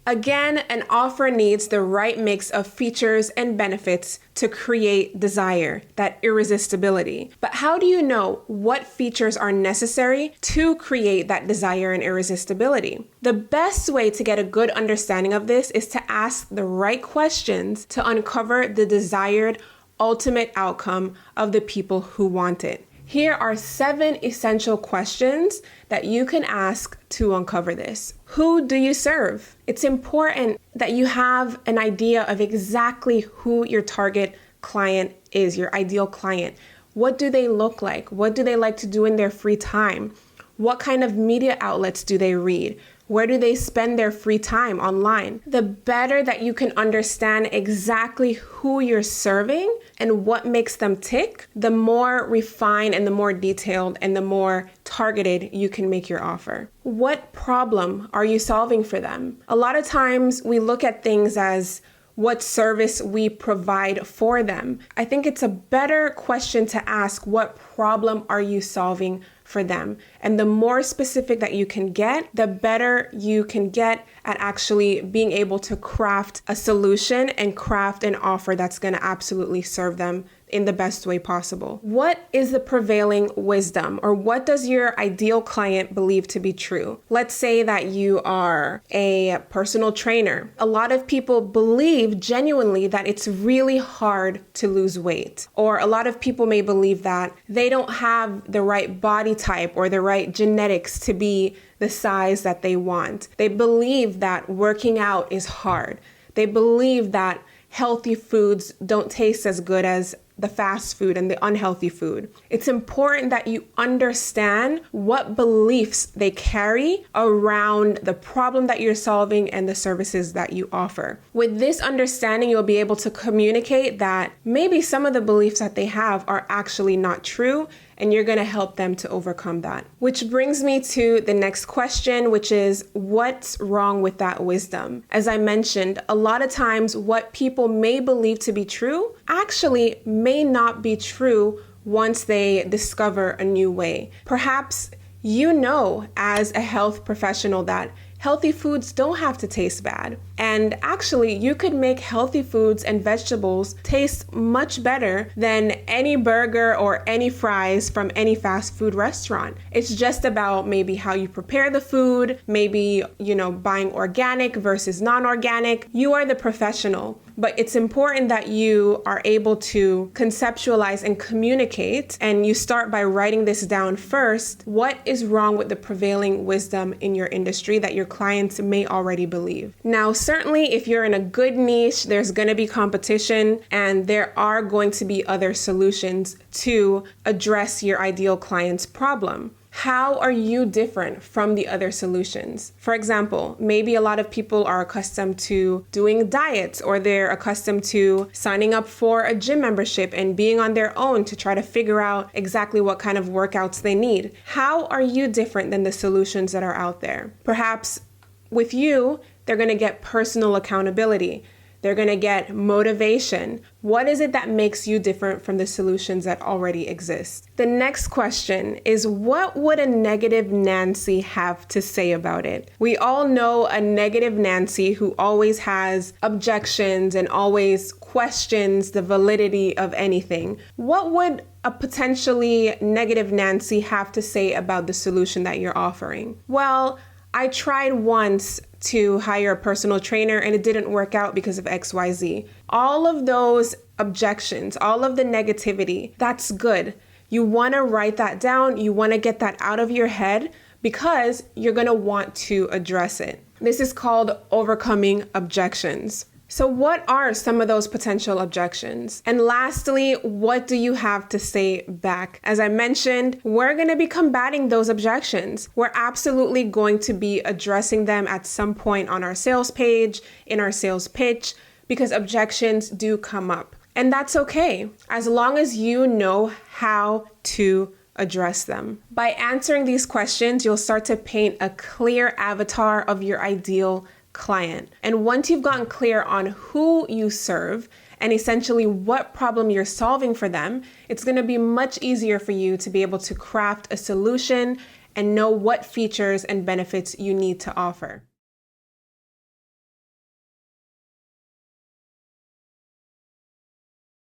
Again, an offer needs the right mix of features and benefits to create desire, that irresistibility. But how do you know what features are necessary to create that desire and irresistibility? The best way to get a good understanding of this is to ask the right questions to uncover the desired ultimate outcome of the people who want it. Here are 7 essential questions that you can ask to uncover this. Who do you serve? It's important that you have an idea of exactly who your target client is, your ideal client. What do they look like? What do they like to do in their free time? What kind of media outlets do they read? Where do they spend their free time online? The better that you can understand exactly who you're serving and what makes them tick, the more refined and the more detailed and the more targeted you can make your offer. What problem are you solving for them? A lot of times we look at things as what service we provide for them. I think it's a better question to ask, what problem are you solving for them? And the more specific that you can get, the better you can get at actually being able to craft a solution and craft an offer that's going to absolutely serve them in the best way possible. What is the prevailing wisdom, or what does your ideal client believe to be true? Let's say that you are a personal trainer. A lot of people believe genuinely that it's really hard to lose weight, or a lot of people may believe that they don't have the right body type or the right genetics to be the size that they want. They believe that working out is hard. They believe that healthy foods don't taste as good as the fast food and the unhealthy food. It's important that you understand what beliefs they carry around the problem that you're solving and the services that you offer. With this understanding, you'll be able to communicate that maybe some of the beliefs that they have are actually not true, and you're going to help them to overcome that. Which brings me to the next question, which is, what's wrong with that wisdom? As I mentioned, a lot of times what people may believe to be true actually may not be true once they discover a new way. Perhaps you know as a health professional that healthy foods don't have to taste bad. And actually, you could make healthy foods and vegetables taste much better than any burger or any fries from any fast food restaurant. It's just about maybe how you prepare the food, maybe, buying organic versus non-organic. You are the professional, but it's important that you are able to conceptualize and communicate, and you start by writing this down first. What is wrong with the prevailing wisdom in your industry that your clients may already believe? Now, certainly, if you're in a good niche, there's going to be competition, and there are going to be other solutions to address your ideal client's problem. How are you different from the other solutions? For example, maybe a lot of people are accustomed to doing diets, or they're accustomed to signing up for a gym membership and being on their own to try to figure out exactly what kind of workouts they need. How are you different than the solutions that are out there? Perhaps with you, they're going to get personal accountability. They're going to get motivation. What is it that makes you different from the solutions that already exist? The next question is, what would a negative Nancy have to say about it? We all know a negative Nancy who always has objections and always questions the validity of anything. What would a potentially negative Nancy have to say about the solution that you're offering? Well, I tried once to hire a personal trainer and it didn't work out because of XYZ. All of those objections, all of the negativity, that's good. You want to write that down. You want to get that out of your head because you're going to want to address it. This is called overcoming objections. So what are some of those potential objections? And lastly, what do you have to say back? As I mentioned, we're going to be combating those objections. We're absolutely going to be addressing them at some point on our sales page, in our sales pitch, because objections do come up. And that's okay, as long as you know how to address them. By answering these questions, you'll start to paint a clear avatar of your ideal client. And once you've gotten clear on who you serve and essentially what problem you're solving for them, it's going to be much easier for you to be able to craft a solution and know what features and benefits you need to offer.